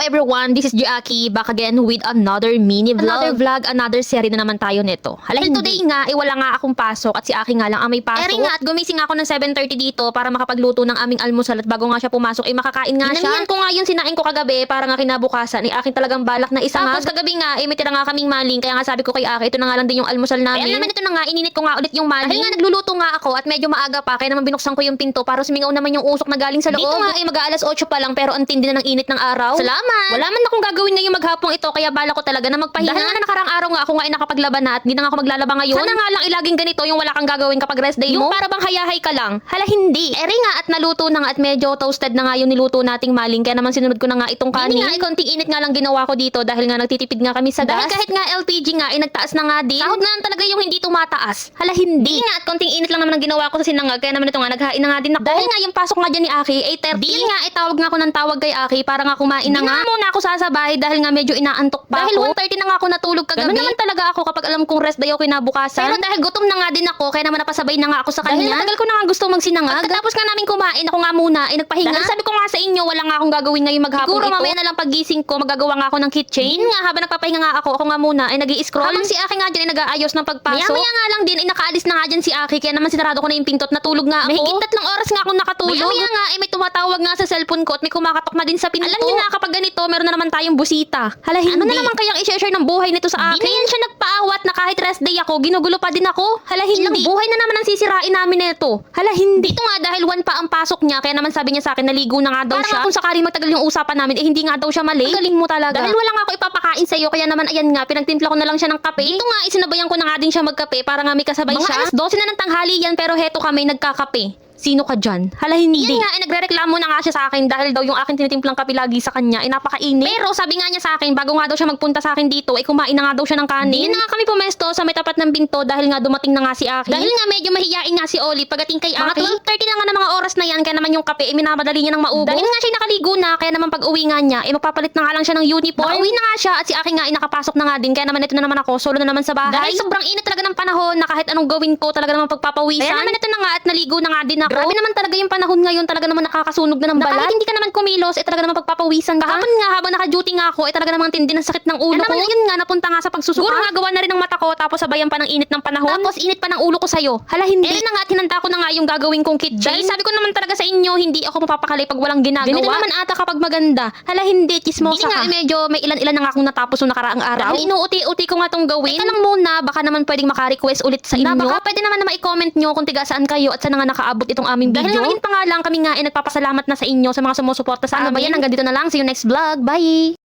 everyone, this is Jackie back again with another mini vlog. Another series na naman tayo nito. Hala, today nga, wala nga akong pasok at si Aki nga lang ang may pasok. Eri nga at gumising ako ng 7:30 dito para makapagluto ng aming almusal at bago nga siya pumasok makakain nga siya. Inamihan ko nga yun, sinain ko kagabi para nga kinabukasan akin talagang balak na isa nga. Tapos kagabi nga, may tira nga kaming maling kaya nga sabi ko kay Aki, ito na nga lang din yung almusal namin. Kaya naman ito na nga, ininit ko nga ulit yung maling. Dahil nga nagluluto nga ako at medyo maaga pa kaya naman binuksan ko yung pinto para sumingaw naman yung usok na galing sa loob. Dito nga mag-aalas 8 pa lang pero ang tindi na ng init ng araw. Salamat! Wala man akong gagawin ngayong maghapong ito kaya bala ko talaga na magpahinga. Dahil nga na nakarang araw nga ako nga ay nakapaglaban na at di na nga ako maglalaba ngayon. Sana nga lang ilaging ganito yung wala kang gagawin kapag rest day mo. Yung para bang hayahay ka lang. Hala hindi. Eri nga at naluto na nga at medyo toasted na nga yung niluto nating maling kaya naman sinunod ko na nga itong kanin. Hindi nga konting init nga lang ginawa ko dito dahil nga nagtitipid nga kami sa gas. Dahil kahit nga LPG nga ay nagtaas na nga din. Sahod nga talaga yung hindi tumataas. Hala hindi. Nga at konting init lang naman ang ginawa ko sa sinangag kaya naman ito nga naghain na nga din ako. Dahil nga yung pasok nga dyan ni Aki ay 30. Di nga tawag nga ako ng tawag kay Aki para nga kumain na nga. Muna ako sasabay dahil nga medyo inaantok pa dahil ako. Dahil 1:30 na nga ako natulog kagabi. Ganun naman talaga ako kapag alam kong rest day ako kinabukasan. Pero dahil gutom na nga din ako kaya naman napasabay na nga ako sa kanya. Dahil tagal ko na nga gusto magsinangag. Pagkatapos nga namin kumain ako nga muna ay nagpahinga. Dahil sabi ko nga sa inyo wala nga akong gagawin ngayong maghapon. Siguro mamaya na lang paggising ko magagawa nga ako ng kitchen. Nga habang nagpapahinga nga ako nga muna ay nag-i-scroll. Habang si Aki nga dyan ay nag-aayos ng pagpasok. Maya nga lang din ay nakaalis na nga dyan si Aki kaya naman sinarado ko na yung pinto at natulog nga ako. Mahigit 3 oras nga akong nakatulog. Maya nga ay may tumatawag nga sa cellphone ko at may kumakatok na din sa pinto. Alam niyo na kapag ganito meron na naman tayong busita. Hala hindi. Ano na naman kayang i-share ng buhay nito sa akin? Di na yan siya nagpaawat na kahit rest day ako ginugulo pa din ako. Hala hindi. Ilang buhay na naman ang sisirain namin nito. Hala hindi. Dito nga dahil 1 pa ang pasok niya kaya naman sabi niya sa akin naligo na nga daw siya. Kung sakali magtagal yung usapan namin hindi nga daw siya mali. Ang galing mo talaga. Dahil wala nga ako ipapakain sa iyo kaya naman ayan nga pinagtimpla ko na lang siya ng kape. Dito nga isinabayan ko na nga din siya magkape para nga may kasabay siya. Mga alas 12 na ng tanghali yan pero heto kami nagkakape. Sino ka dyan? Hala hindi. Yan nga, nagre-reklamo na nga siya sa akin dahil daw yung akin tinitimplang kape lagi sa kanya ay napakainit. Pero sabi nga niya sa akin, bago nga daw siya magpunta sa akin dito, ay kumain na nga daw siya ng kanin. Hindi na nga kami pumesto sa may tapat ng binto dahil nga dumating na nga si Aki. Dahil nga medyo mahiyain nga si Oli pagdating kay Aki. Mga 12:30 na nga na mga oras na yan, kaya naman yung kape ay minamadali niya ng maubos. Dahil nga siya nakaligo na, kaya naman pag uwi nga niya, ay magpapalit na nga lang siya ng uniform. Nakauwi na nga siya at si Aki nga ay nakapasok na nga din, kaya naman ito na naman ako, solo na naman sa bahay. Dahil sobrang init talaga ng panahon na kahit anong gawin ko talaga naman pagpapawisan. Kaya naman ito na nga at naligo na nga din ako. Grabe naman talaga yung panahon ngayon talaga naman nakakasunog na ng balat. Kahit hindi ka naman kumilos, talaga naman pagpapawisan ka. Kahapon nga habang naka-duty nga ako, talaga naman tindi ng sakit ng ulo ko. Yun nga, napunta nga sa pagsusuka. Siguro nga gawa na rin ng mata ko, tapos sabayan pa ng init ng panahon. Tapos init pa ng ulo ko sa'yo. Hala hindi. Na nga, hinanda ko na nga yung gagawin kong kitchen. Dahil sabi ko naman talaga sa inyo, hindi ako mapapakali pag walang ginagawa. Ganito naman ata kapag maganda. Hala hindi, chismosa ka. Medyo may ilan-ilan na nga akong natapos yung nakaraang araw. Dahil inuuti-uti ko nga tong gawin. Ito lang muna, baka naman pwedeng maka-request ulit sa inyo. Baka pwede naman na ma-comment nyo kung tiga saan kayo at saan nga nakaabot itong aming video. Dahil ngayon pa nga lang kami nga nagpapasalamat na sa inyo sa mga sumusuporta sa amin. Ano ba yan? Hanggang dito na lang. See you next vlog. Bye!